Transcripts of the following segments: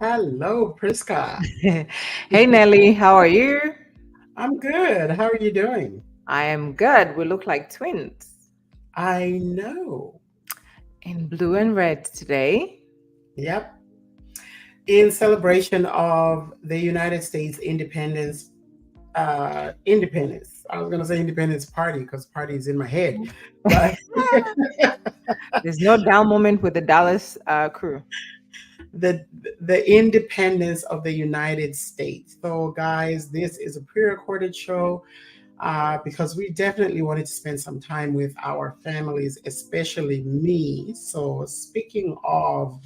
Hello, Priska. Hey Nelly, how are you? I'm good. How are you doing? I am good. We look like twins I know. in blue and red today. Yep. In celebration of the United States independence. I was gonna say Independence Party because party is in my head, but There's no down moment with the Dallas crew. the the independence of the United States. So, guys, this is a pre-recorded show because we definitely wanted to spend some time with our families, especially me. So, speaking of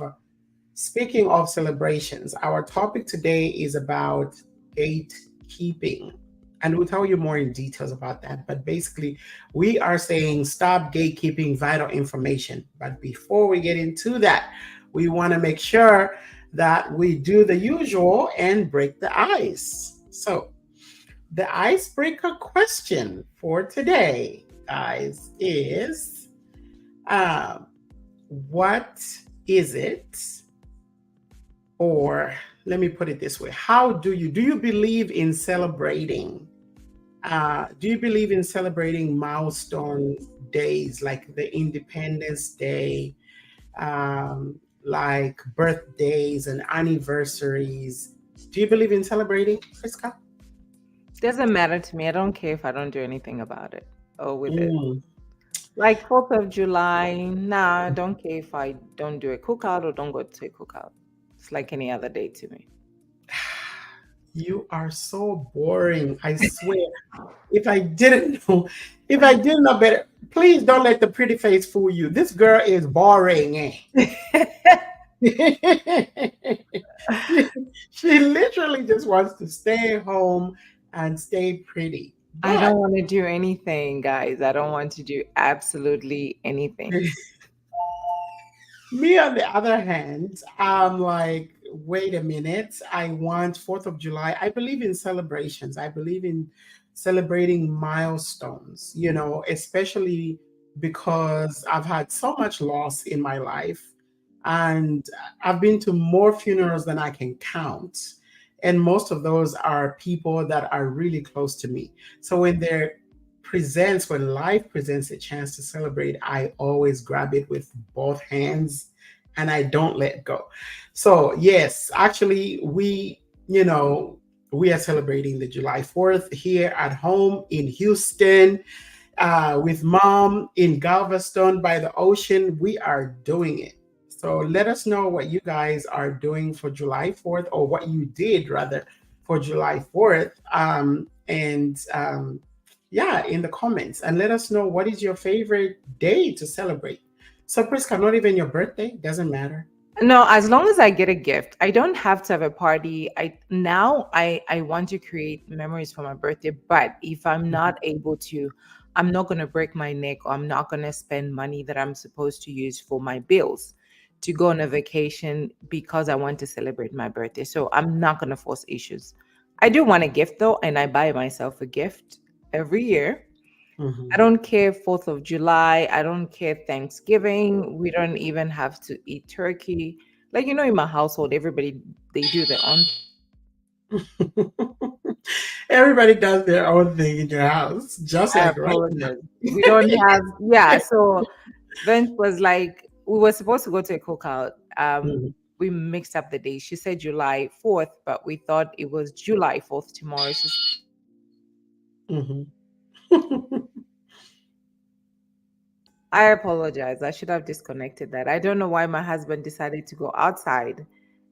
celebrations, our topic today is about gatekeeping. And we'll tell you more in details about that. But basically, we are saying stop gatekeeping vital information. But before we get into that, we want to make sure that we do the usual and break the ice. So, the icebreaker question for today, guys, is uh, what is it? Or let me put it this way: how do you believe in celebrating? Do you believe in celebrating milestone days like the Independence Day, like birthdays and anniversaries? Do you believe in celebrating, Friska? Doesn't matter to me. I don't care if I don't do anything about it or with it. Mm. Like 4th of July, nah, I don't care if I don't do a cookout or don't go to a cookout. It's like any other day to me. You are so boring. I swear. If I didn't know, if I didn't know better, please don't let the pretty face fool you. This girl is boring. She literally just wants to stay home and stay pretty. I don't But want to do anything, guys. I don't want to do absolutely anything. me, on the other hand, I'm like, wait a minute. I want 4th of July. I believe in celebrations. I believe in celebrating milestones, especially because I've had so much loss in my life. And I've been to more funerals than I can count. And most of those are people that are really close to me. So when life presents a chance to celebrate, I always grab it with both hands and I don't let go. So, yes, actually, we are celebrating the July 4th here at home in Houston with mom in Galveston by the ocean. We are doing it. So let us know what you guys are doing for July 4th, or what you did rather for July 4th. And yeah, in the comments. And let us know what is your favorite day to celebrate. So, Priska, not even your birthday, doesn't matter. No, as long as I get a gift, I don't have to have a party. I want to create memories for my birthday, but if I'm Mhm. not able to, I'm not going to break my neck or I'm not going to spend money that I'm supposed to use for my bills to go on a vacation because I want to celebrate my birthday. So I'm not going to force issues. I do want a gift though, and I buy myself a gift every year. I Mhm. don't care 4th of July. I don't care Thanksgiving. We don't even have to eat turkey. Like, in my household, everybody, they do their own thing. Everybody does their own thing in your house, just I like right now. apologize. We don't have, yeah. So Vince was like, we were supposed to go to a cookout. Mhm. We mixed up the days. She said July 4th, but we thought it was July 4th tomorrow. Mhm. I apologize. I should have disconnected that. I don't know why my husband decided to go outside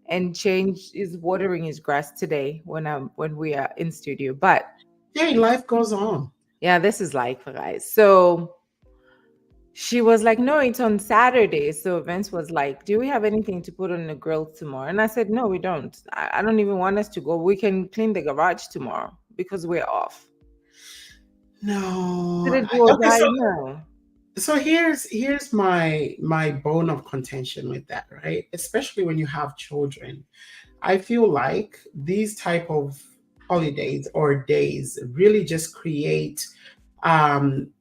and change is watering his grass today when we are in studio. But Hey, life goes on. yeah, this is life, guys. So she was like, "No, it's on Saturday." So Vince was like, "Do we have anything to put on the grill tomorrow?" And I said, "No, we don't. I don't even want us to go. We can clean the garage tomorrow because we're off." No. Did it do or Okay, die? so No. here's my bone of contention with that, right? Especially when you have children. I feel like these type of holidays or days really just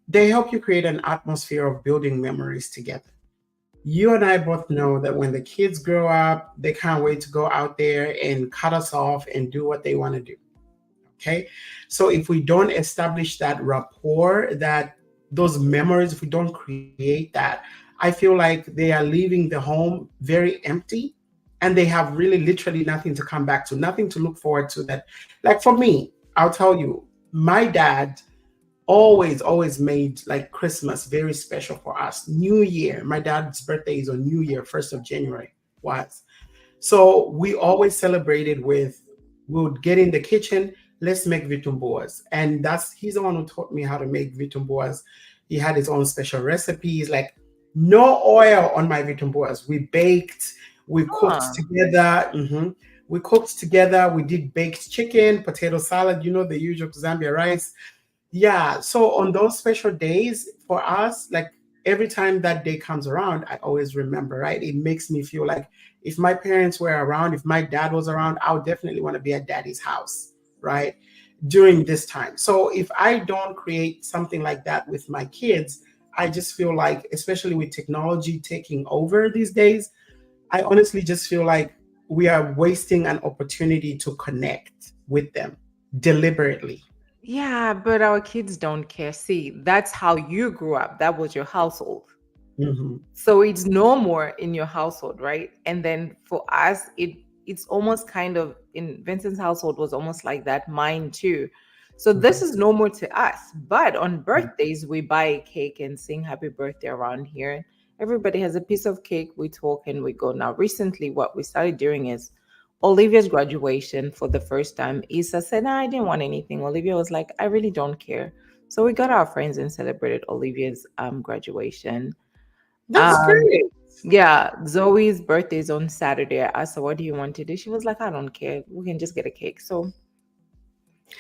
they help you create an atmosphere of building memories together. You and I both know that when the kids grow up, they can't wait to go out there and cut us off and do what they want to do. Okay. So if we don't establish that rapport, that those memories, if we don't create that, I feel like they are leaving the home very empty, and they have really literally nothing to come back to, nothing to look forward to. That, like for me, I'll tell you, my dad always made like Christmas very special for us. New Year, my dad's birthday is on New Year, 1st of January was. So we always celebrated with, we would get in the kitchen, let's make vitumbos. And that's, he's the one who taught me how to make vitumbos. He had his own special recipes, like no oil on my vitumbos. We baked, we cooked Huh. together. We cooked together. We did baked chicken, potato salad, the usual Zambia rice. Yeah. So on those special days for us, like every time that day comes around, I always remember, right? It makes me feel like if my parents were around, if my dad was around, I would definitely want to be at daddy's house, right? During this time. So if I don't create something like that with my kids, I just feel like, especially with technology taking over these days, I honestly just feel like we are wasting an opportunity to connect with them deliberately. Yeah, but our kids don't care. See, that's how you grew up. That was your household. Hmm. So it's no more in your household, right? And then for us, it's almost kind of in Vincent's household was almost like that, mine too. So this is no more to us. But on birthdays, we buy a cake and sing happy birthday around here. Everybody has a piece of cake, we talk and we go. Now, recently, what we started doing is Olivia's graduation for the first time. Issa said, nah, I didn't want anything. Olivia was like, I really don't care. So we got our friends and celebrated Olivia's graduation. That's Um, great. yeah, Zoe's birthday is on Saturday. I asked her, what do you want to do? She was like, I don't care. We can just get a cake. So,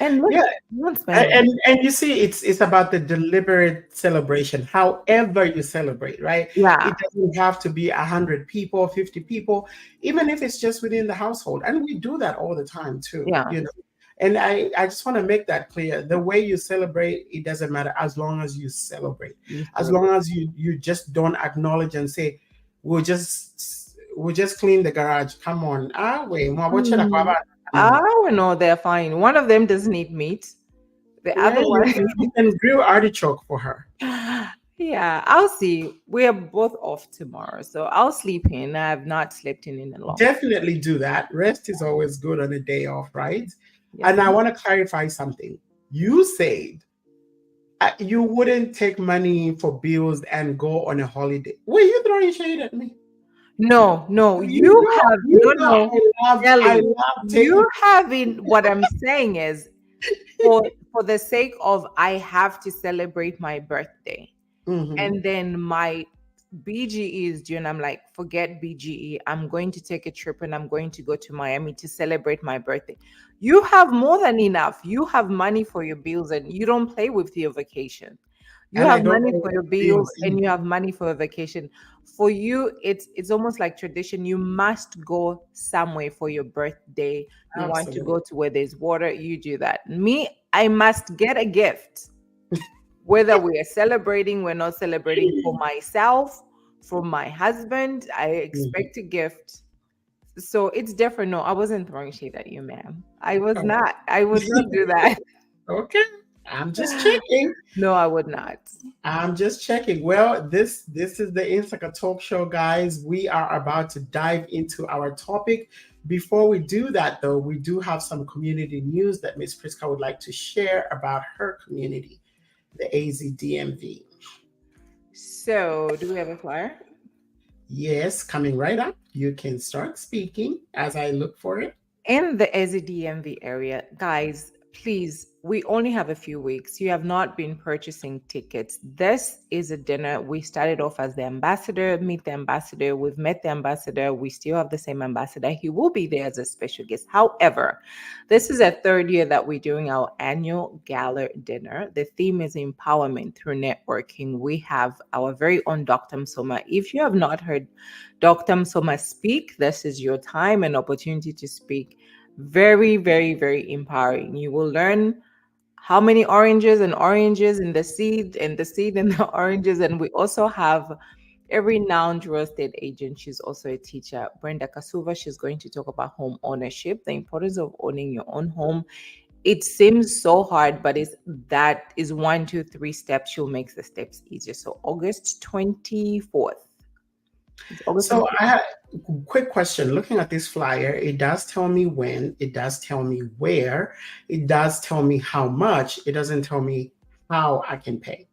and look, Yeah, you won't spend money. and you see, it's about the deliberate celebration. However you celebrate, right? Yeah, It doesn't have to be 100 people, 50 people, even if it's just within the household. And we do that all the time too. yeah, And I just want to make that clear. The way you celebrate, it doesn't matter as long as you celebrate, you as celebrate. long as you just don't acknowledge and say, we'll just clean the garage. Come on, wait, Mm, I don't know. They're fine. One of them doesn't eat meat. The yeah, other one, you can grill artichoke for her. yeah, I'll see. We are both off tomorrow, so I'll sleep in. I have not slept in a long time. Definitely do that. Rest is always good on a day off, right? Yeah. And I want to clarify something. You said you wouldn't take money for bills and go on a holiday. Were you throwing shade at me? No, no, You you know, have you know, no. I Kelly, love you taking. having what I'm saying is for the sake of I have to celebrate my birthday. Mhm. And then my BGE is due, and I'm like, forget BGE. I'm going to take a trip and I'm going to go to Miami to celebrate my birthday. You have more than enough. You have money for your bills and you don't play with your vacation. You And I have don't money know for what your bills bills and either. you have money for a vacation. For you, it's almost like tradition. You must go somewhere for your birthday. You want to Absolutely. go to where there's water, you do that. Me, I must get a gift whether we are celebrating, we're not celebrating for myself, for my husband, I Mhm. expect a gift. So it's different. No, I wasn't throwing shade at you, ma'am. I was Oh, not. I would not do that. okay. I'm just checking. No, I would not. I'm just checking. Well, this is the Insaka Talk Show, guys. We are about to dive into our topic. Before we do that, though, we do have some community news that Miss Priska would like to share about her community, the AZDMV. So, do we have a flyer? Yes, coming right up. You can start speaking as I look for it. In the SDMV area, guys, please, we only have a few weeks. You have not been purchasing tickets. This is a dinner. We started off as the ambassador, meet the ambassador. We've met the ambassador. We still have the same ambassador. He will be there as a special guest. However, this is a third year that we're doing our annual gala dinner. The theme is empowerment through networking. We have our very own Dr. Msoma. If you have not heard Dr. Msoma speak, this is your time and opportunity to speak. Very, very, very empowering. You will learn how many oranges and oranges in the seed and the seed and the oranges. And we also have A renowned real estate agent. She's also a teacher. Brenda Kasuva, she's going to talk about home ownership, the importance of owning your own home. It seems so hard, but that is 1, 2, 3 steps. She'll make the steps easier. So August 24th. It's August So 24th. I had a quick question. Looking at this flyer, it does tell me when, it does tell me where, it does tell me how much, it doesn't tell me how I can pay.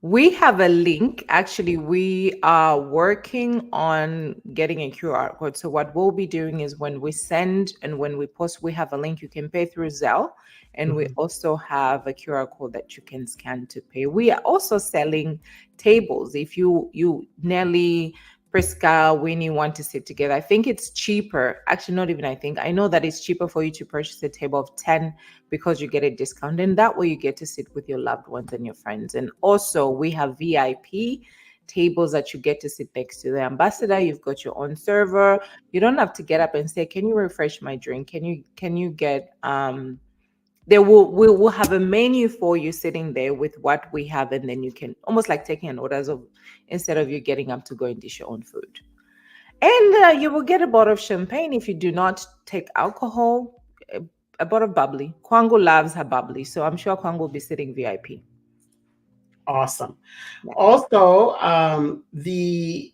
We have a link. Actually, we are working on getting a QR code. So what we'll be doing is when we send and when we post, we have a link you can pay through Zelle, and we Mhm. also have a QR code that you can scan to pay. We are also selling tables. If you Nelly, Priska, Winnie want to sit together, I think it's cheaper. Actually, not even I think. I know that it's cheaper for you to purchase a table of 10 because you get a discount, and that way you get to sit with your loved ones and your friends. And also we have VIP tables that you get to sit next to the ambassador. You've got your own server. You don't have to get up and say, can you refresh my drink? Can you get we will have a menu for you sitting there with what we have, and then you can almost like taking an orders of instead of you getting up to go and dish your own food. And you will get a bottle of champagne if you do not take alcohol, a bottle of bubbly. Kwangu loves her bubbly, so I'm sure Kwangu will be sitting VIP. Awesome. Yeah. Also, the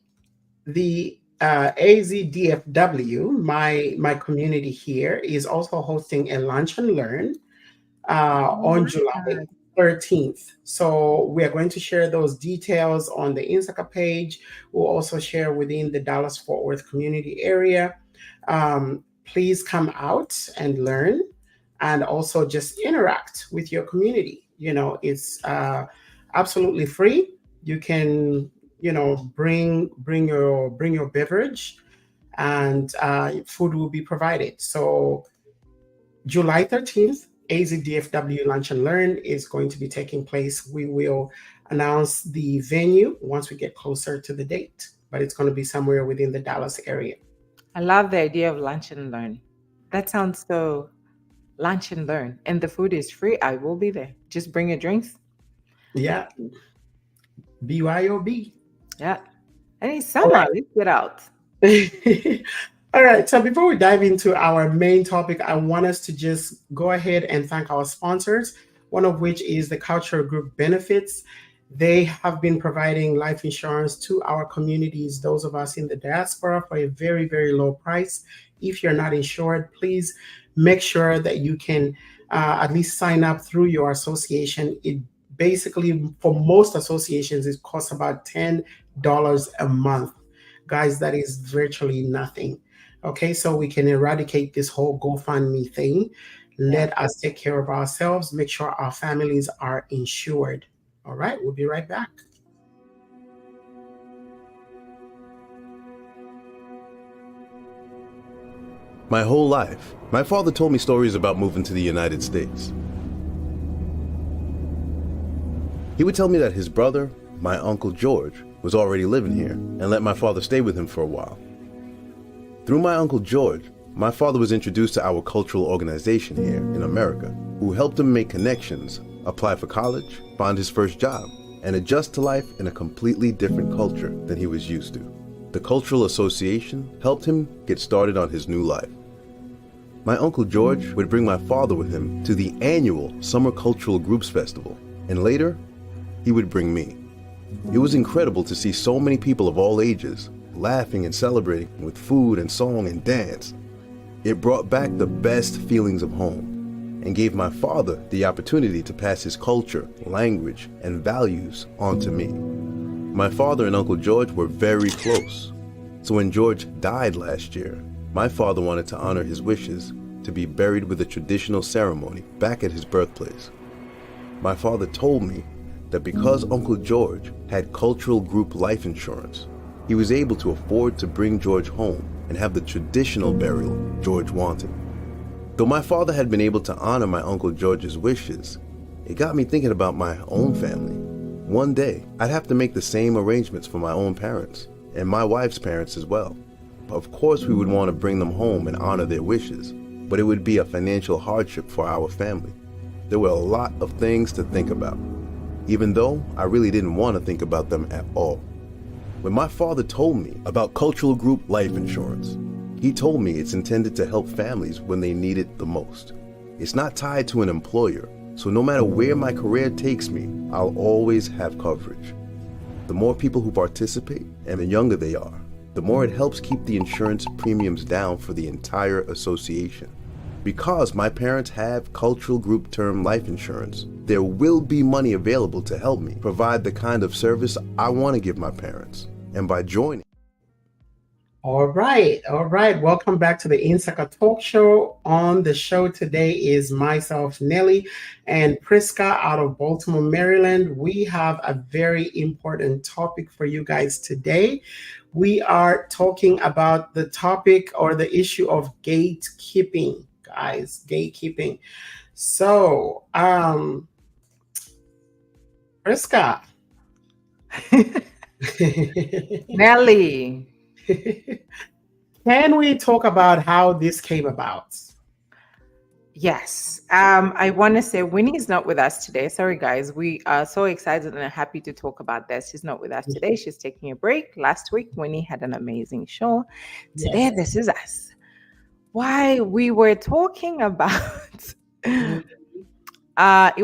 AZDFW, my community here, is also hosting a lunch and learn Oh on my July God. 13th. So we are going to share those details on the Instagram page. We'll also share within the Dallas Fort Worth community area. Please come out and learn and also just interact with your community. It's absolutely free. You can, bring your beverage, and food will be provided. So July 13th, AZDFW Lunch and Learn is going to be taking place. We will announce the venue once we get closer to the date, but it's going to be somewhere within the Dallas area. I love the idea of lunch and learn. That sounds so lunch and learn. And the food is free. I will be there. Just bring your drinks. Yeah, BYOB. Yeah. And it's All summer. Let's get out. right. All right. So before we dive into our main topic, I want us to just go ahead and thank our sponsors, one of which is the Cultural Group Benefits. They have been providing life insurance to our communities, those of us in the diaspora, for a very, very low price. If you're not insured, please make sure that you can at least sign up through your association. It basically, for most associations, it costs about $10 a month. Guys, that is virtually nothing. Okay, so we can eradicate this whole GoFundMe thing. Yeah. Let us take care of ourselves, make sure our families are insured. All right, we'll be right back. My whole life, my father told me stories about moving to the United States. He would tell me that his brother, my Uncle George, was already living here and let my father stay with him for a while. Through my Uncle George, my father was introduced to our cultural organization here in America, who helped him make connections, apply for college, find his first job, and adjust to life in a completely different culture than he was used to. The Cultural Association helped him get started on his new life. My Uncle George would bring my father with him to the annual Summer Cultural Groups Festival, and later, he would bring me. It was incredible to see so many people of all ages laughing and celebrating with food and song and dance. It brought back the best feelings of home and gave my father the opportunity to pass his culture, language, and values on to me. My father and Uncle George were very close, so when George died last year, my father wanted to honor his wishes to be buried with a traditional ceremony back at his birthplace. My father told me that because Uncle George had cultural group life insurance, he was able to afford to bring George home and have the traditional burial George wanted. Though my father had been able to honor my Uncle George's wishes, it got me thinking about my own family. One day, I'd have to make the same arrangements for my own parents, and my wife's parents as well. Of course, we would want to bring them home and honor their wishes, but it would be a financial hardship for our family. There were a lot of things to think about, even though I really didn't want to think about them at all. When my father told me about cultural group life insurance, he told me it's intended to help families when they need it the most. It's not tied to an employer, so no matter where my career takes me, I'll always have coverage. The more people who participate and the younger they are, the more it helps keep the insurance premiums down for the entire association. Because my parents have cultural group term life insurance, there will be money available to help me provide the kind of service I want to give my parents. And by joining. All right. Welcome back to the Insaka Talk Show. On the show today is myself, Nelly, and Priska out of Baltimore, Maryland. We have a very important topic for you guys today. We are talking about the topic or the issue of gatekeeping, guys. Gatekeeping. So, Priska. Nelly. Can we talk about how this came about? Yes. I want to say Winnie's not with us today. Sorry, guys. We are so excited and happy to talk about this. She's not with us today. She's taking a break. Last week, Winnie had an amazing show. Today, Yes. this is us. Why we were talking about it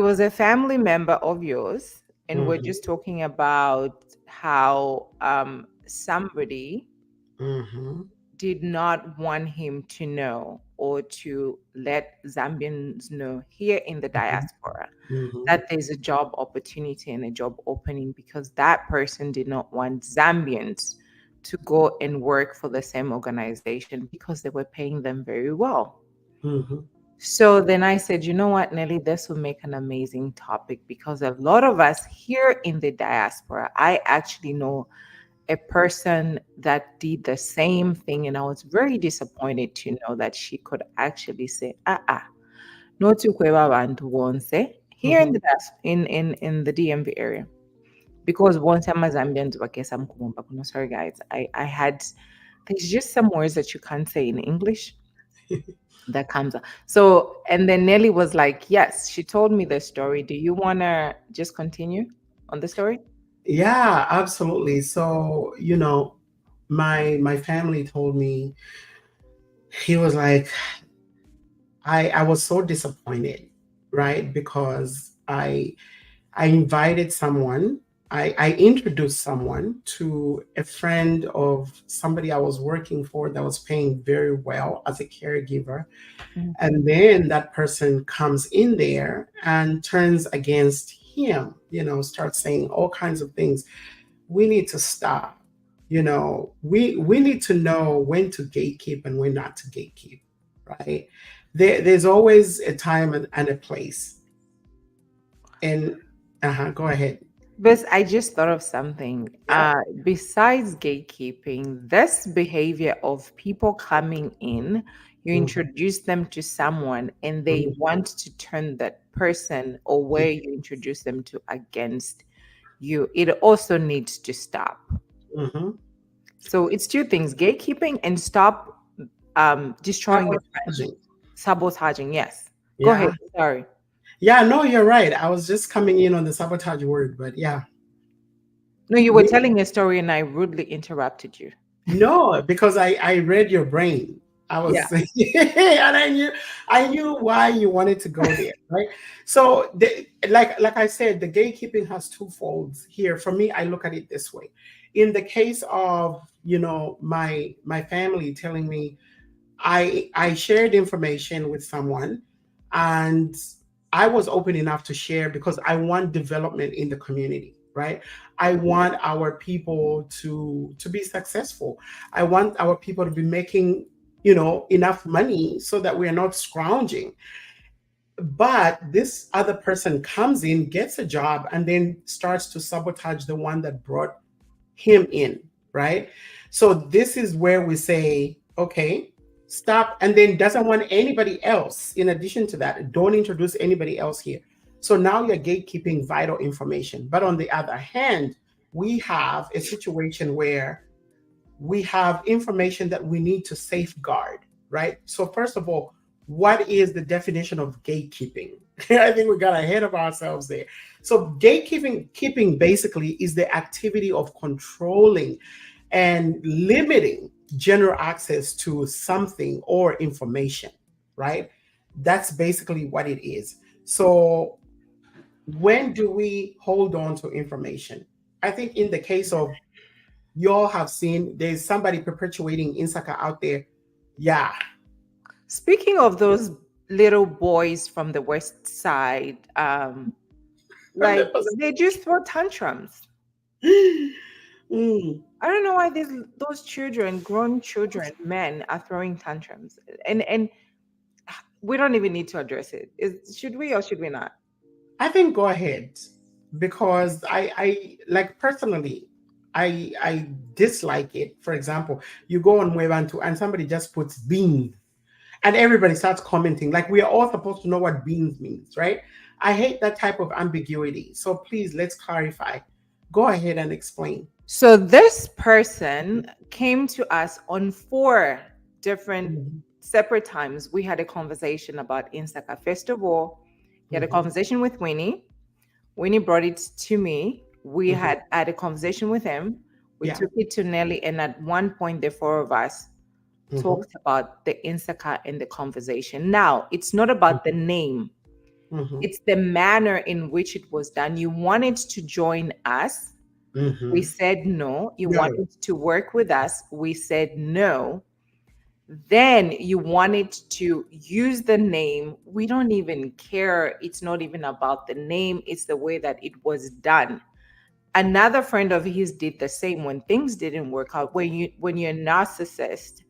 was a family member of yours, and we're just talking about how somebody did not want him to know or to let Zambians know here in the diaspora that there's a job opportunity and a job opening, because that person did not want Zambians to go and work for the same organization because they were paying them very well. So then I said, you know what, Nelly, this will make an amazing topic, because a lot of us here in the diaspora, I actually know a person that did the same thing, and I was very disappointed to know that she could actually say, no to kweba bantu bonse here in the DMV area, because once I'm a Zambians, sorry guys, I had, there's just some words that you can't say in English that comes up. So, and then Nelly was like, yes, she told me the story. Do you want to just continue on the story? Yeah, absolutely. So, my family told me, he was like, I was so disappointed, right? Because I invited someone, I introduced someone to a friend of somebody I was working for that was paying very well as a caregiver. And then that person comes in there and turns against him, starts saying all kinds of things. We need to stop. We need to know when to gatekeep and when not to gatekeep, right? There's always a time and a place. And go ahead. But I just thought of something. Besides gatekeeping, this behavior of people coming in, you introduce them to someone and they want to turn that person or where you introduce them to against you. It also needs to stop. So it's two things: gatekeeping and stop destroying your friendship. Sabotaging, yes. Go ahead. Sorry. Yeah, no, you're right. I was just coming in on the sabotage word, but yeah. No, you were telling a story and I rudely interrupted you. No, because I read your brain. I was saying, and I knew why you wanted to go there, right? So, like I said, the gatekeeping has two folds here. For me, I look at it this way. In the case of my family telling me, I shared information with someone, and I was open enough to share because I want development in the community, right? I want our people to be successful. I want our people to be making, enough money so that we're not scrounging. But this other person comes in, gets a job, and then starts to sabotage the one that brought him in, right? So this is where we say, okay, stop, and then doesn't want anybody else. In addition to that, don't introduce anybody else here. So now you're gatekeeping vital information. But on the other hand, we have a situation where we have information that we need to safeguard, right? So first of all, what is the definition of gatekeeping? I think we got ahead of ourselves there. So keeping basically is the activity of controlling and limiting general access to something or information, right? That's basically what it is. So when do we hold on to information? I think in the case of, y'all have seen there's somebody perpetuating Insaka out there. Yeah. Speaking of those little boys from the West Side, like 100%. they just throw tantrums. Mm. I don't know why those children, grown children, men are throwing tantrums, and we don't even need to address it. Should we or should we not? I think go ahead, because I like personally, I dislike it. For example, you go on Webantu and somebody just puts bean and everybody starts commenting. Like we are all supposed to know what beans means, right? I hate that type of ambiguity. So please let's clarify. Go ahead and explain. So this person came to us on 4 different Mhm, separate times. We had a conversation about Instaka. First of all, he had a mhm, conversation with Winnie. Winnie brought it to me. We mhm. had a conversation with him. We Yeah. took it to Nelly, and at one point, the 4 of us Mhm, talked about the Instaka in the conversation. Now, it's not about the name, mhm, it's the manner in which it was done. You wanted to join us. We mhm. said no. You No. wanted to work with us. We said no. Then you wanted to use the name. We don't even care. It's not even about the name, it's the way that it was done. Another friend of his did the same when things didn't work out. When you're a narcissist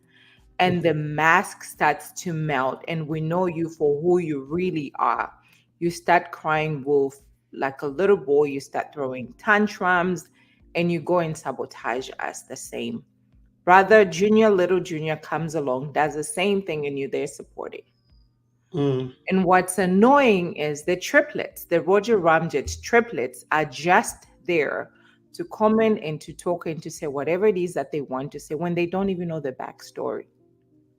and the Mhm, mask starts to melt and we know you for who you really are, you start crying wolf like a little boy, you start throwing tantrums, and you go and sabotage us the same. Brother Junior, little Junior comes along, does the same thing, and you're there supporting. mm, And what's annoying is the triplets, the Roger Ramjet triplets, are just there to comment and to talk and to say whatever it is that they want to say when they don't even know the backstory.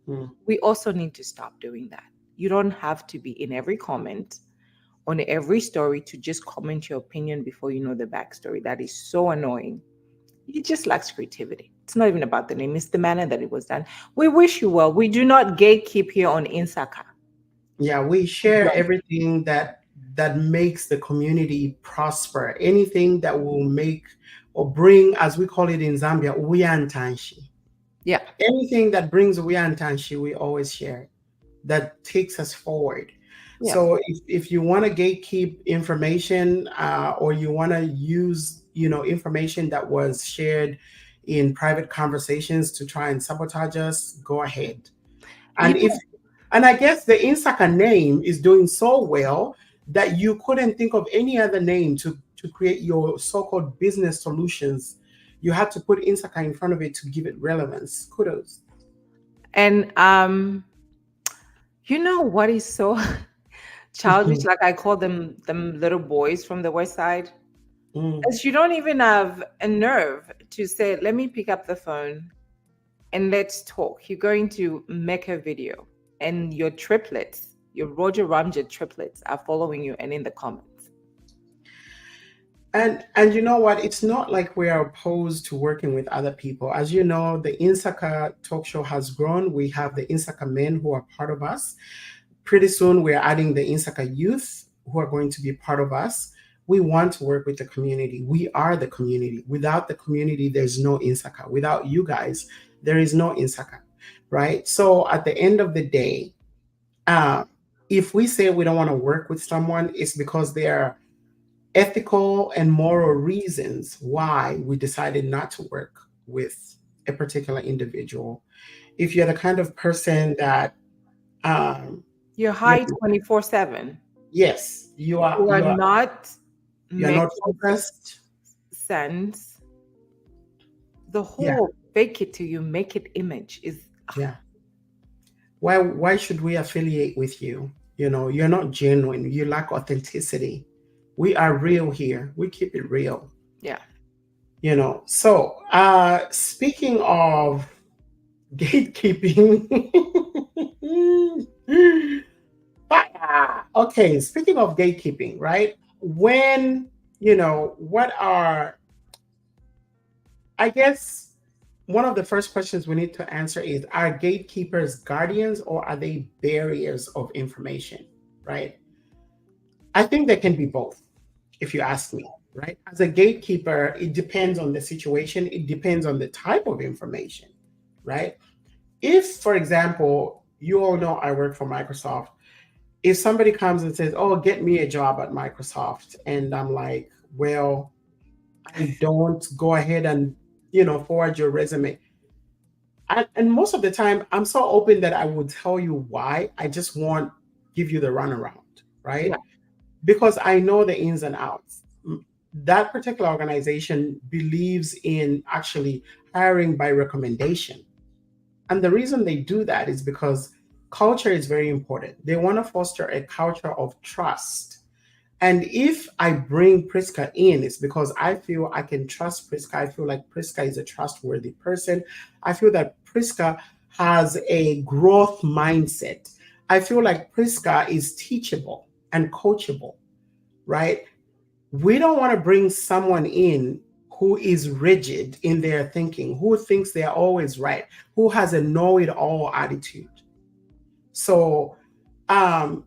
mm, We also need to stop doing that. You don't have to be in every comment on every story to just comment your opinion before you know the backstory. That is so annoying. It just lacks creativity. It's not even about the name, it's the manner that it was done. We wish you well. We do not gatekeep here on Insaka. yeah, we share everything that makes the community prosper. Anything that will make or bring, as we call it in Zambia, uyantanshi. Yeah. Anything that brings uyantanshi, we always share. That takes us forward. Yeah. So if you want to gatekeep information, or you want to use, information that was shared in private conversations to try and sabotage us, go ahead. You And if know, and I guess the Insaka name is doing so well that you couldn't think of any other name to create your so-called business solutions. You had to put Insaka in front of it to give it relevance. Kudos. and you know what is so childish? Like I call them little boys from the West Side. Mm. As you don't even have a nerve to say, let me pick up the phone and let's talk. You're going to make a video, and your triplets, your Roger Ramjet triplets, are following you and in the comments. And you know what? It's not like we are opposed to working with other people. As you know, the Insaka talk show has grown. We have the Insaka men who are part of us. Pretty soon, we're adding the Insaka youth who are going to be part of us. We want to work with the community. We are the community. Without the community, there's no Insaka. Without you guys, there is no Insaka, right? So at the end of the day, uh, if we say we don't want to work with someone, it's because they are ethical and moral reasons why we decided not to work with a particular individual. If you're the kind of person that, um, You're you high know, 24/7. yes, you are, You are you are, not you're not making focused. sense. The Yeah, whole fake it till you make it image is yeah. Why should we affiliate with you? You're not genuine. You lack authenticity. We are real here. We keep it real. yeah. So speaking of gatekeeping. Okay, speaking of gatekeeping, right? When, what are, I guess, one of the first questions we need to answer is, are gatekeepers guardians or are they barriers of information, right? I think they can be both, if you ask me, right? As a gatekeeper, it depends on the situation, it depends on the type of information, right? If, for example, you all know I work for Microsoft, if somebody comes and says, "Oh, get me a job at Microsoft," and I'm like, "Well, I don't go ahead and forward your resume." And most of the time, I'm so open that I will tell you why. I just won't give you the runaround, Yeah. right? Because I know the ins and outs. That particular organization believes in actually hiring by recommendation. And the reason they do that is because culture is very important. They want to foster a culture of trust. And if I bring Priska in, it's because I feel I can trust Priska. I feel like Priska is a trustworthy person. I feel that Priska has a growth mindset. I feel like Priska is teachable and coachable, right? We don't want to bring someone in who is rigid in their thinking, who thinks they're always right, who has a know it all attitude. So, um,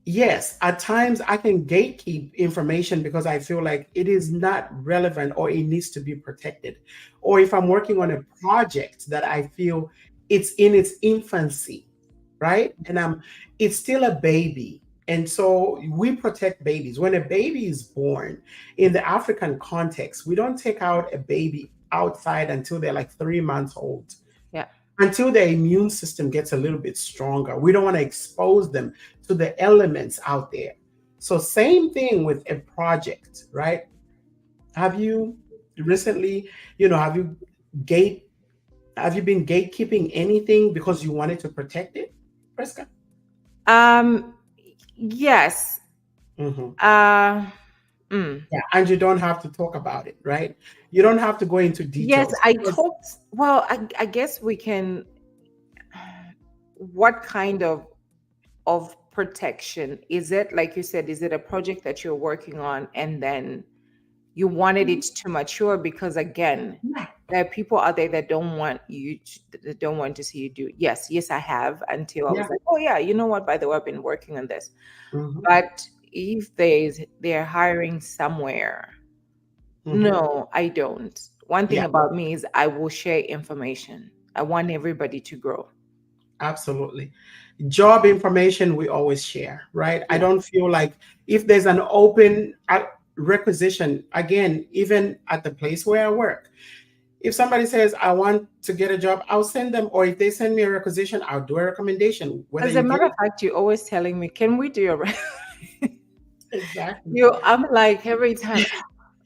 yes, at times I can gatekeep information because I feel like it is not relevant or it needs to be protected. Or if I'm working on a project that I feel it's in its infancy, right? And it's still a baby. And so we protect babies. When a baby is born in the African context, we don't take out a baby outside until they're like 3 months old, Yeah. until their immune system gets a little bit stronger. We don't want to expose them to the elements out there. So, same thing with a project, right? Have you recently, have you gate have you been gatekeeping anything because you wanted to protect it, Priska? Um, yes. Hmm. Uh, mm. Yeah, and you don't have to talk about it, right? You don't have to go into Yes, details I because, talked. Well, I guess we can. What kind of protection is it? Like you said, is it a project that you're working on and then you wanted it to mature? Because again, yeah, there are people out there that don't want you to, that don't want to see you do. Yes, yes, I have, until I was yeah, like, oh yeah, you know what? By the way, I've been working on this. hmm, But if they're hiring somewhere, hmm, no, I don't. One thing yeah. about me is I will share information. I want everybody to grow. Absolutely. Job information we always share, right? I Yeah. don't feel like if there's an open requisition, again, even at the place where I work, if somebody says, I want to get a job, I'll send them, or if they send me a requisition, I'll do a recommendation, whether As a you get matter of it. fact, you're always telling me, can we do your Exactly. I'm like every time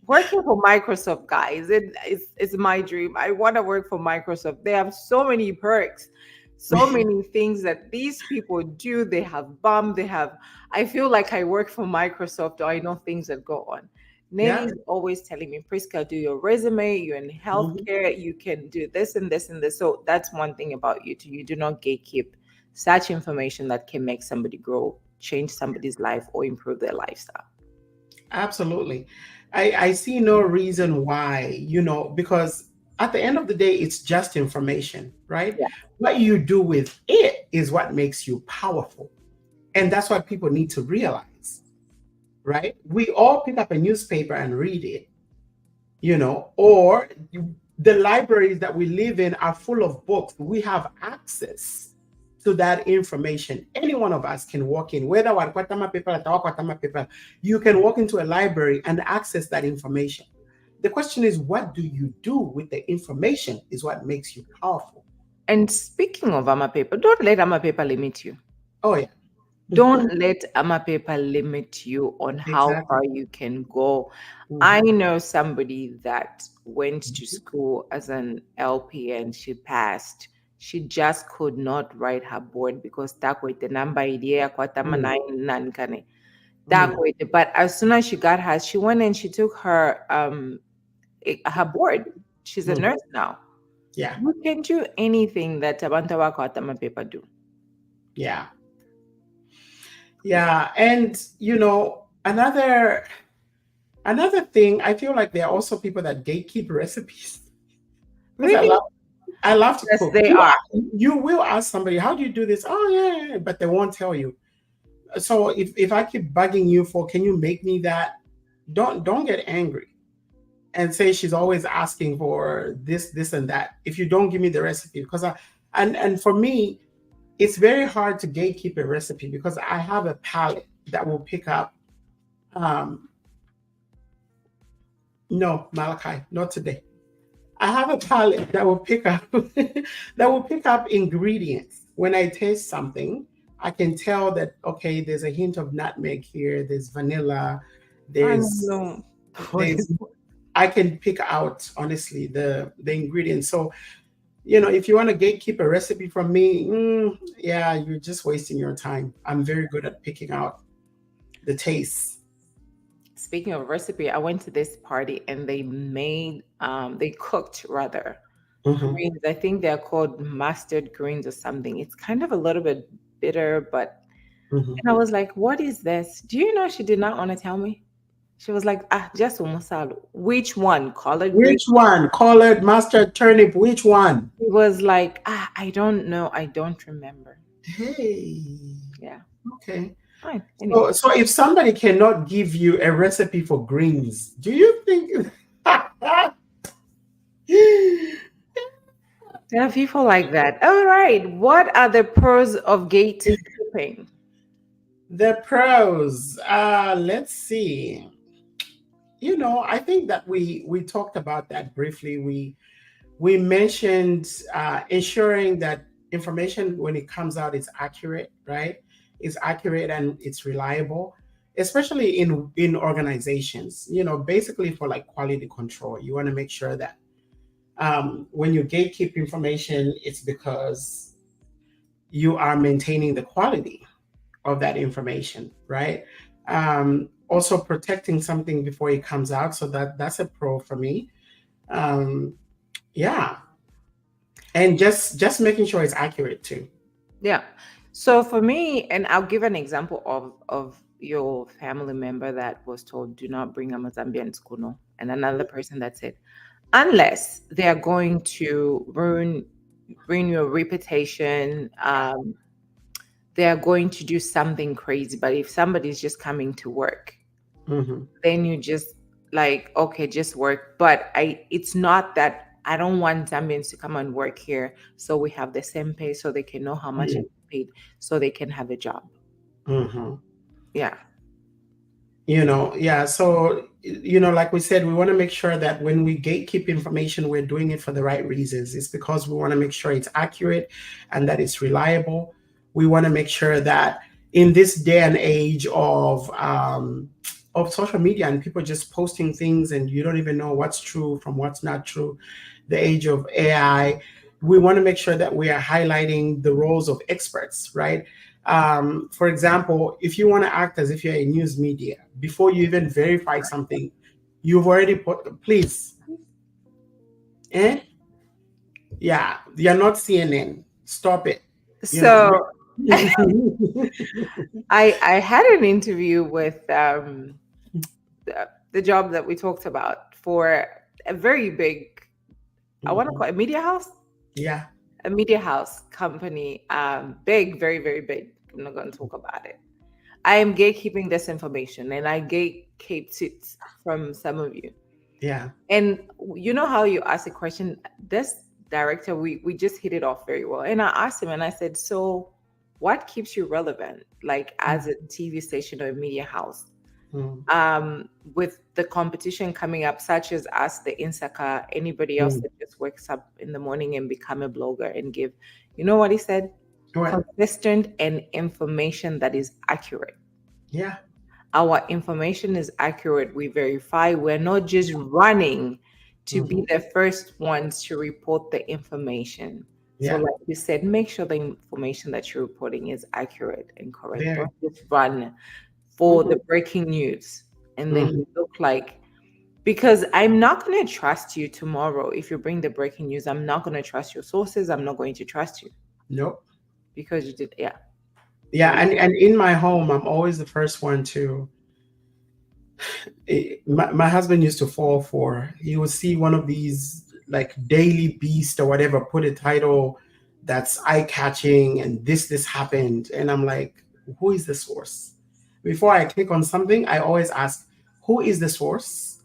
working for Microsoft, guys, it's my dream. I want to work for Microsoft. They have so many perks, so many things that these people do. They have they have, I feel like I work for Microsoft or I know things that go on. Yeah. Nelly's always telling me, Priska, do your resume, you're in Hmm. healthcare, you can do this and this and this. So that's one thing about you too. You do not gatekeep such information that can make somebody grow, change somebody's life, or improve their lifestyle. Absolutely. I see no reason why, because at the end of the day, it's just information, right? Yeah. What you do with it is what makes you powerful. And that's what people need to realize, right? We all pick up a newspaper and read it, or the libraries that we live in are full of books. We have access to that information. Any one of us can walk in, whether we're Kwatama people or Kwatama people, you can walk into a library and access that information. The question is, what do you do with the information is what makes you powerful. And speaking of Ama paper, don't let Ama paper limit you. Oh, yeah. Don't let Ama paper limit you on how Exactly. far you can go. I Mhm. know somebody that went to Mhm. school as an LP and she passed. She just could not write her board because the number idea Mm. Mm. but as soon as she got hers, she went and she took her her board. She's a Mhm. nurse now. Yeah. You can do anything that Tabantawa Kwatama paper do. Yeah. Yeah, and another thing, I feel like there are also people that gatekeep recipes because Really? I love to Yes, cook. they are. You will ask somebody, how do you do this? Oh yeah, yeah, yeah, but they won't tell you. So if I keep bugging you for, can you make me that? Don't get angry and say she's always asking for this, and that. If you don't give me the recipe, because and for me, it's very hard to gatekeep a recipe because I have a palate that will pick up. Um, no, Malachi, not today. I have a palate that will pick up that will pick up ingredients. When I taste something, I can tell that okay, there's a hint of nutmeg here, there's vanilla, I there's know. What is there's I can pick out honestly the ingredients. So, if you want to gatekeep a recipe from me, yeah, you're just wasting your time. I'm very good at picking out the taste. Speaking of recipe, I went to this party and they cooked rather Hmm. greens. I think they're called mustard greens or something. It's kind of a little bit bitter, but Hmm. and I was like, what is this? Do you know she did not want to tell me? She was like, just umusalo. Which one? Collard green? Which one? Collard, mustard, turnip, which one? It was like, I don't know. I don't remember. Hey, Yeah. okay. Fine. So, Anyway. so if somebody cannot give you a recipe for greens, do you think There are people like that. All right. What are the pros of gatekeeping? the pros? Let's see. I think that we talked about that briefly. We mentioned ensuring that information when it comes out is accurate, right? It's accurate and it's reliable, especially in organizations. Basically for like quality control, you want to make sure that when you gatekeep information, it's because you are maintaining the quality of that information, right? Also protecting something before it comes out, so that's a pro for me. Um, yeah, and just making sure it's accurate too. Yeah. So for me, and I'll give an example of your family member that was told, do not bring a Mozambian kuno, and another person that said, unless they are going to ruin your reputation, they are going to do something crazy. But if somebody's just coming to work, Hmm. then you just like, okay, just work. But it's not that I don't want Zambians to come and work here so we have the same pay so they can know how much I'm paid so they can have a job. Hmm. Yeah. Yeah. So, like we said, we want to make sure that when we gatekeep information, we're doing it for the right reasons. It's because we want to make sure it's accurate and that it's reliable. We want to make sure that in this day and age of social media and people just posting things and you don't even know what's true from what's not true, the age of AI, we want to make sure that we are highlighting the roles of experts, right? For example, if you want to act as if you're a news media, before you even verify something, you've already put, please, eh? Yeah, you're not CNN. Stop it. You know. So I had an interview with the job that we talked about for a very big, I want to call it a media house. Yeah. A media house company, big, very, very big. I'm not going to talk about it. I am gatekeeping this information and I gatekept it from some of you. Yeah. And you know how you ask a question, this director, we just hit it off very well. And I asked him and I said, so what keeps you relevant, like as a TV station or a media house? With the competition coming up, such as us, the Insaka, anybody else that just wakes up in the morning and become a blogger and give, you know what he said? What? Consistent and information that is accurate. Yeah. Our information is accurate. We verify. We're not just running to be the first ones to report the information. So, Yeah. like you said, make sure the information that you're reporting is accurate and correct. Very. Don't just run for the breaking news and then you look like, because I'm not going to trust you tomorrow if you bring the breaking news. I'm not going to trust your sources. I'm not going to trust you Nope. because you did. Yeah. Yeah, and in my home, I'm always the first one to. My husband used to fall for. He would see one of these like Daily Beast or whatever, put a title that's eye catching, and this happened, and I'm like, who is the source? Before I click on something, I always ask, who is the source?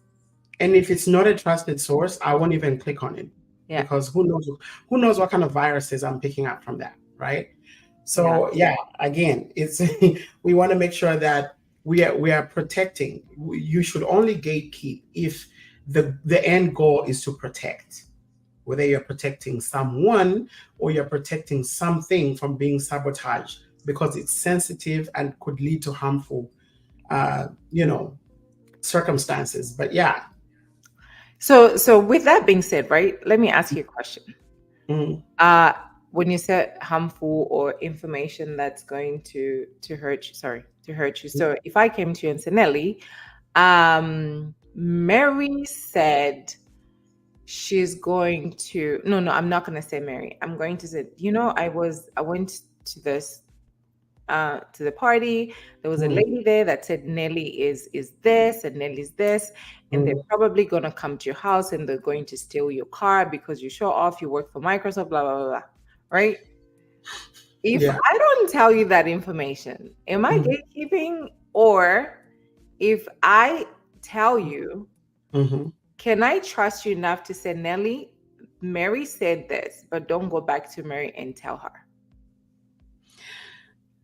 And if it's not a trusted source, I won't even click on it Yeah. because who knows what kind of viruses I'm picking up from that, right? Yeah. So yeah, again, it's we want to make sure that we are protecting. You should only gatekeep if the end goal is to protect, whether you're protecting someone or you're protecting something from being sabotaged because it's sensitive and could lead to harmful, uh, you know, circumstances. But yeah. So with that being said, right, let me ask you a question. Mm, Uh when you said harmful or information that's going to hurt you, sorry, to hurt you. So if I came to you and said, Nelly, Mary said she's going to, no, I'm not going to say Mary. I'm going to say, I went to this to the party. There was a mm, lady there that said Nelly is this and Nelly's this, and they're mm. probably gonna come to your house and they're going to steal your car because you show off you work for Microsoft, blah blah blah, blah. Right? If Yeah. I don't tell you that information, am I Mm, gatekeeping? Or if I tell you, mhm. can I trust you enough to say, Nelly, Mary said this, but don't go back to Mary and tell her?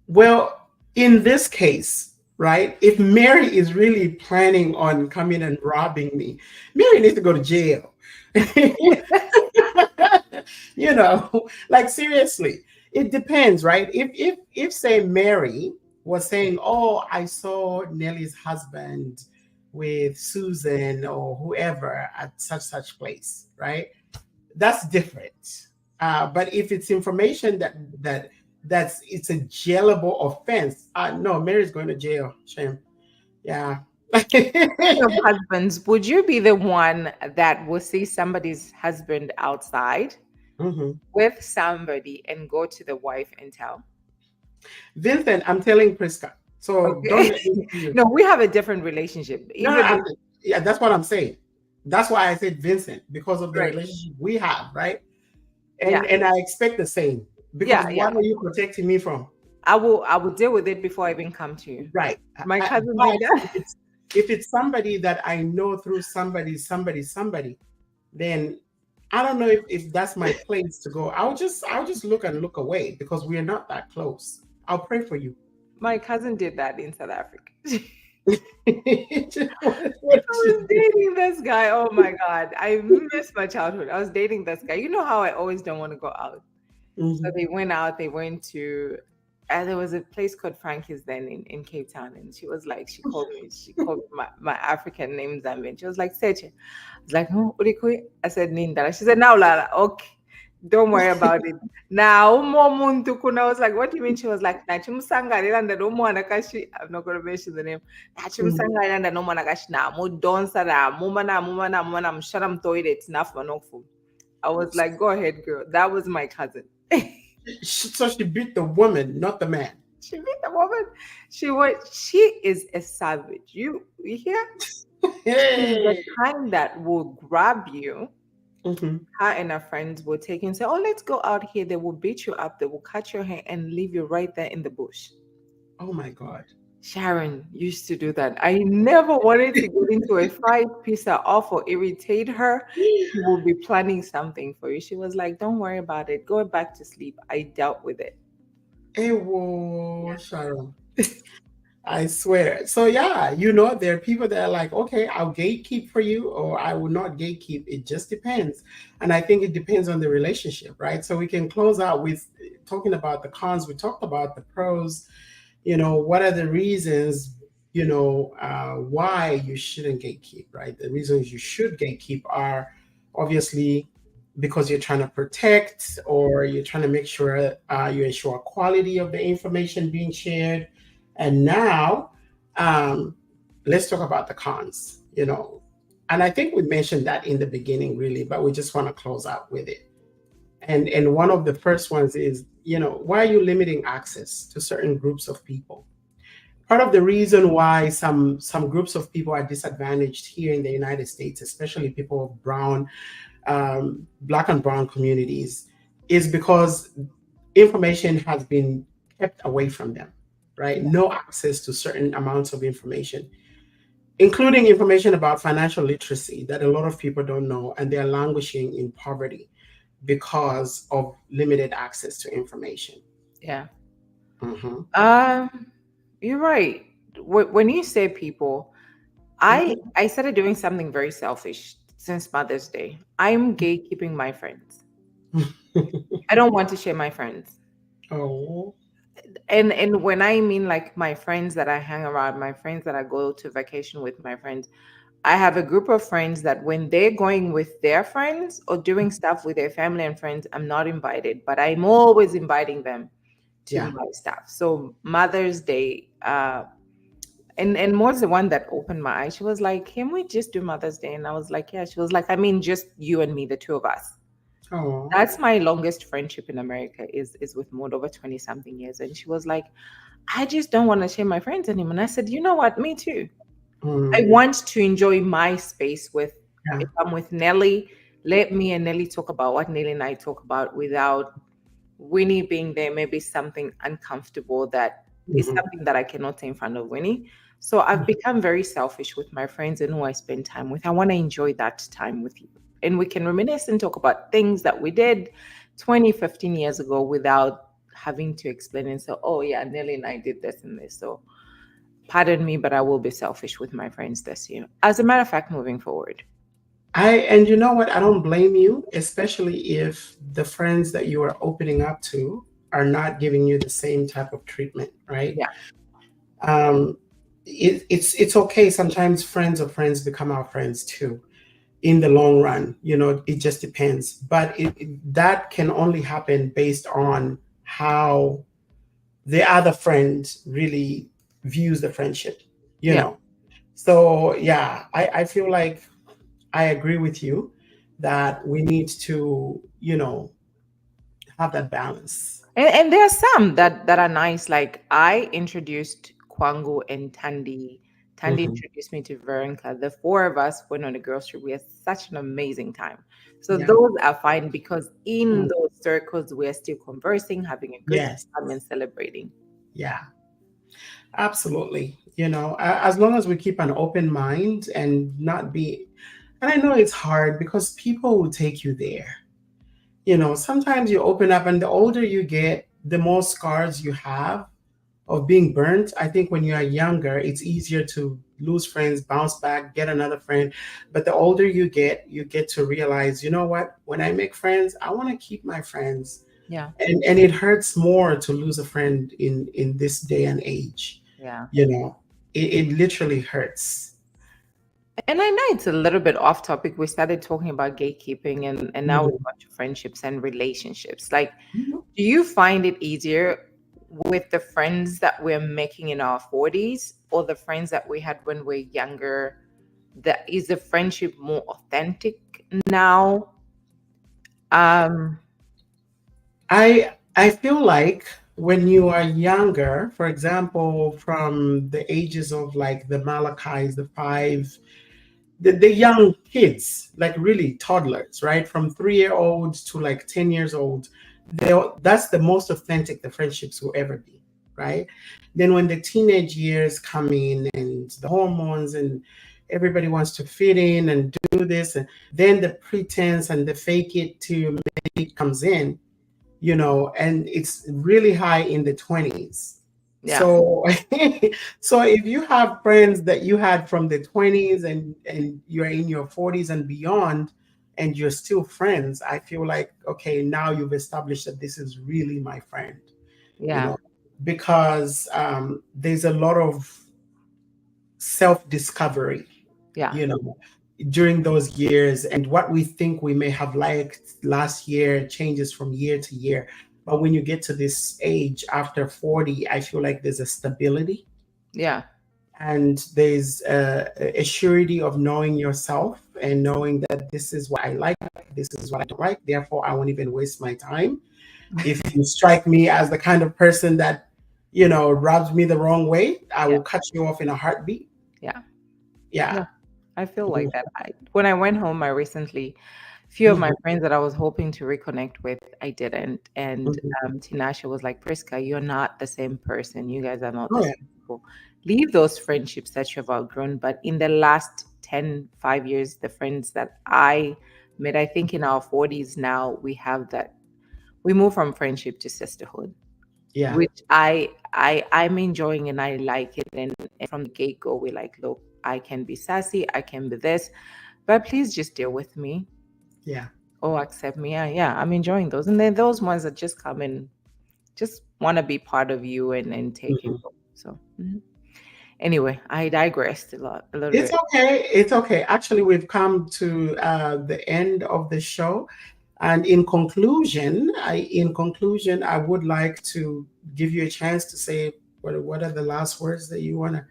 Well, in this case, right, if Mary is really planning on coming and robbing me, Mary needs to go to jail. Like seriously, it depends, right? If say Mary was saying, "Oh, I saw Nelly's husband with Susan or whoever at such place," right? That's different. But if it's information that's it's a jailable offense, no, Mary's going to jail. Shame. Yeah. Speaking of husbands, would you be the one that will see somebody's husband outside Mhm. with somebody and go to the wife and tell? Vincent, I'm telling Priska. So don't Okay. let me see you. No, we have a different relationship. No, no, Even yeah, that's what I'm saying. That's why I said Vincent, because of the right. relationship we have, right? Yeah. And I expect the same. Because Yeah. what Yeah. are you protecting me from? I will deal with it before I even come to you. Right. My cousin But did that. if it's somebody that I know through somebody, then I don't know if that's my place to go. I'll just look away because we're not that close. I'll pray for you. My cousin did that in South Africa. What I did she was do? dating this guy. Oh my God. I miss my childhood. I was dating this guy. You know how I always don't want to go out. So Mhm. they went out, they went to, there was a place called Frankie's then in Cape Town. And she was like, she called me my African name Zambian. She was like, Seche. I was like, oh, what do you call it? I said, Nindala. She said, now, Lala, okay. Don't worry about it. Now, muntu kuna. I was like, what do you mean? She was like, Nachimusanga and no more Nakashi. I'm not gonna mention the name. Mhm. Nachimusanga and no more Nakashi na mu donsa na mumana sharam toilet enough manofu. I was like, go ahead, girl. That was my cousin. So she beat the woman, not the man. She beat the woman. She is a savage. You hear? She's the Hey. kind that will grab you. Mhm. Her and her friends will take you and say, oh, let's go out here. They will beat you up. They will cut your hair and leave you right there in the bush. Oh my God. Sharon used to do that. I never wanted to get into a fight, piss her off, or irritate her. She will be planning something for you. She was like, don't worry about it. Go back to sleep. I dealt with it. Hey, whoa, Sharon. I swear. So yeah, there are people that are like, okay, I'll gatekeep for you, or I will not gatekeep. It just depends. And I think it depends on the relationship, right? So we can close out with talking about the cons. We talked about the pros. What are the reasons, why you shouldn't gatekeep, right? The reasons you should gatekeep are obviously because you're trying to protect, or you're trying to make sure you ensure quality of the information being shared. And now, let's talk about the cons, and I think we mentioned that in the beginning, really, but we just want to close out with it. And one of the first ones is, why are you limiting access to certain groups of people? Part of the reason why some groups of people are disadvantaged here in the United States, especially people of black and brown communities, is because information has been kept away from them, right? No access to certain amounts of information, including information about financial literacy that a lot of people don't know, and they're languishing in poverty because of limited access to information. Yeah. Hmm. You're right. When you say people, I started doing something very selfish since Mother's Day. I'm gatekeeping my friends. I don't want to share my friends. Oh, And when I mean like my friends that I hang around, my friends that I go to vacation with, my friends, I have a group of friends that when they're going with their friends or doing stuff with their family and friends, I'm not invited, but I'm always inviting them to yeah. my stuff. So Mother's Day, and Maud's the one that opened my eyes. She was like, "Can we just do Mother's Day?" And I was like, "Yeah." She was like, "I mean, just you and me, the two of us." Oh. That's my longest friendship in America is with Maud, over 20 something years. And she was like, "I just don't want to share my friends anymore." And I said, "You know what? Me too. I Mm, want to enjoy my space with, yeah. if I'm with Nelly, let me and Nelly talk about what Nelly and I talk about without Winnie being there, maybe something uncomfortable that is Mhm. something that I cannot say in front of Winnie." So I've become very selfish with my friends and who I spend time with. I want to enjoy that time with you. And we can reminisce and talk about things that we did 20, 15 years ago without having to explain and say, oh, yeah, Nelly and I did this and this. So pardon me, but I will be selfish with my friends this year. As a matter of fact, moving forward. And you know what? I don't blame you, especially if the friends that you are opening up to are not giving you the same type of treatment, right? Yeah. Um, it's okay. Sometimes friends of friends become our friends too. In the long run, it just depends. But that can only happen based on how the other friend really views the friendship, you Yeah. know. So yeah, I feel like I agree with you that we need to, have that balance. And there are some that are nice. Like I introduced Kwangu and Tandy. Tandy Mhm. introduced me to Veronica. The four of us went on a girls trip. We had such an amazing time. So Yeah. those are fine because in Mm. those circles we're still conversing, having a good Yes. time and celebrating. Yeah. Absolutely. As long as we keep an open mind and not be, and I know it's hard because people will take you there. Sometimes you open up, and the older you get, the more scars you have of being burnt. I think when you are younger, it's easier to lose friends, bounce back, get another friend. But the older you get to realize, you know what? When I make friends, I want to keep my friends. Yeah. And it hurts more to lose a friend in this day and age. Yeah. It literally hurts. And I know it's a little bit off topic. We started talking about gatekeeping and now we're Mhm. going to friendships and relationships. Like, Mhm. do you find it easier with the friends that we're making in our 40s or the friends that we had when we're younger? That is the friendship more authentic now? Um, I feel like when you are younger, for example, from the ages of like the Malachis, the five, the young kids, like really toddlers, right? From 3-year-old to like 10 years old, that's the most authentic the friendships will ever be, right? Then when the teenage years come in and the hormones and everybody wants to fit in and do this, and then the pretense and the fake it to make it comes in, and it's really high in the 20s. yeah, So so if you have friends that you had from the 20s and you're in your 40s and beyond and you're still friends, I feel like okay, now you've established that this is really my friend, you yeah, know, because there's a lot of self-discovery, yeah, you know, during those years, and what we think we may have liked last year changes from year to year. But when you get to this age after 40, I feel like there's a stability yeah, and there's a surety of knowing yourself and knowing that this is what I like, this is what I don't like. Therefore, I won't even waste my time. If you strike me as the kind of person that, rubs me the wrong way, I Yeah. will cut you off in a heartbeat. Yeah. Yeah. No, I feel like that. When I went home, few of my friends that I was hoping to reconnect with, I didn't. And Tinashe was like, Priska, you're not the same person. You guys are not the Oh, yeah. same people. Leave those friendships that you've outgrown. But in the last 5 years, the friends that I met, I think in our 40s now, we have that. We move from friendship to sisterhood, Yeah. which I'm enjoying and I like it. And from the get go, we're like, look, I can be sassy, I can be this, but please just deal with me. Yeah. Or accept me. Yeah, I'm enjoying those. And then those ones that just come and just want to be part of you and take it. So anyway, I digressed a little It's bit. okay. It's okay. Actually, we've come to the end of the show. And in conclusion, I would like to give you a chance to say what are the last words that you want to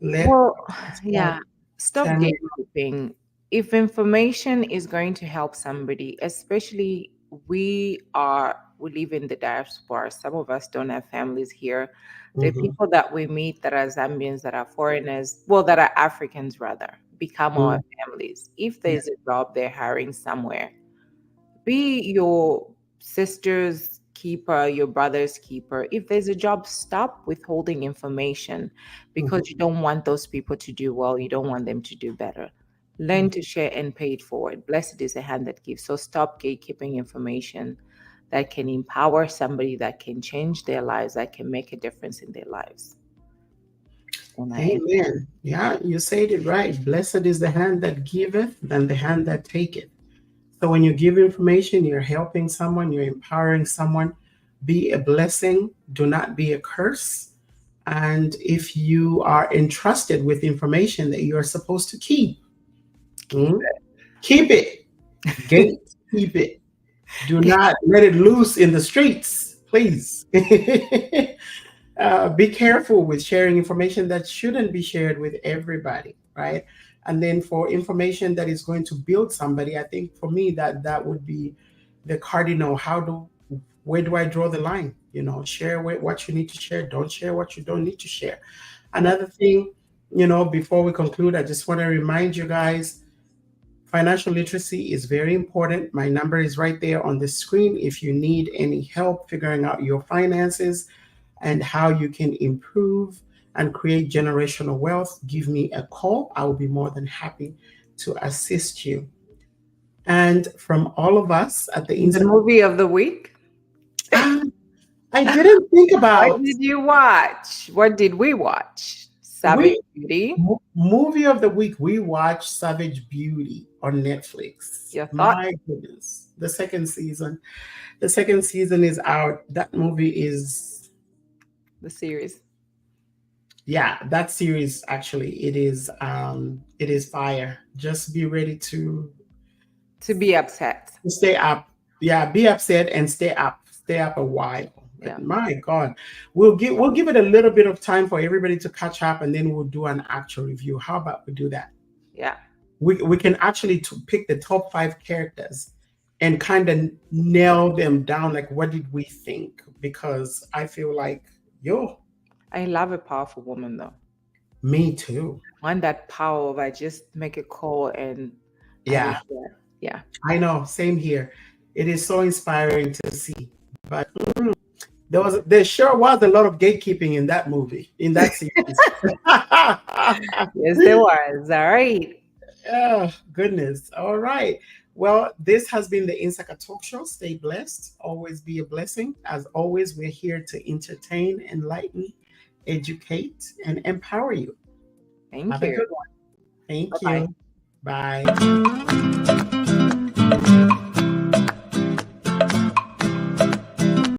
let. Well, yeah, stop gatekeeping. If information is going to help somebody, especially we live in the diaspora. Some of us don't have families here. The people that we meet that are Zambians, that are foreigners, well, that are Africans rather, become our families. If there's a job they're hiring somewhere, be your sister's keeper, your brother's keeper. If there's a job, stop withholding information because you don't want those people to do well. You don't want them to do better. Learn to share and pay it forward. Blessed is the hand that gives. So stop gatekeeping information that can empower somebody, that can change their lives, that can make a difference in their lives. Amen. Yeah, you said it right. Blessed is the hand that giveth than the hand that taketh. So when you give information, you're helping someone, you're empowering someone. Be a blessing, do not be a curse. And if you are entrusted with information that you are supposed to keep it. Keep it. Do not let it loose in the streets, please. Be careful with sharing information that shouldn't be shared with everybody, right? And then for information that is going to build somebody, I think for me that would be the cardinal. Where do I draw the line? Share what you need to share. Don't share what you don't need to share. Another thing, before we conclude, I just want to remind you guys, financial literacy is very important. My number is right there on the screen. If you need any help figuring out your finances and how you can improve and create generational wealth, give me a call. I will be more than happy to assist you. And from all of us at the movie of the week. I didn't think about. What did you watch? What did we watch? Savage Beauty. Movie of the week. We watched Savage Beauty on Netflix. My goodness, the second season. The second season is out. That movie is the series. Yeah, that series actually it is fire. Just be ready to be upset. To stay up. Yeah, be upset and stay up. Stay up a while. Yeah. My God. We'll give it a little bit of time for everybody to catch up and then we'll do an actual review. How about we do that? Yeah. We can actually pick the top 5 characters and kind of nail them down. Like, what did we think? Because I feel like, I love a powerful woman though. Me too. On that power of I just make a call and yeah. I know. Same here. It is so inspiring to see. But there sure was a lot of gatekeeping in that movie, in that series. Yes, there was. All right. Oh, goodness. All right. Well, this has been the Insaka Talk Show. Stay blessed. Always be a blessing. As always, we're here to entertain, enlighten, educate, and empower you. Thank Have you. a good one. Thank Bye-bye. you. Bye.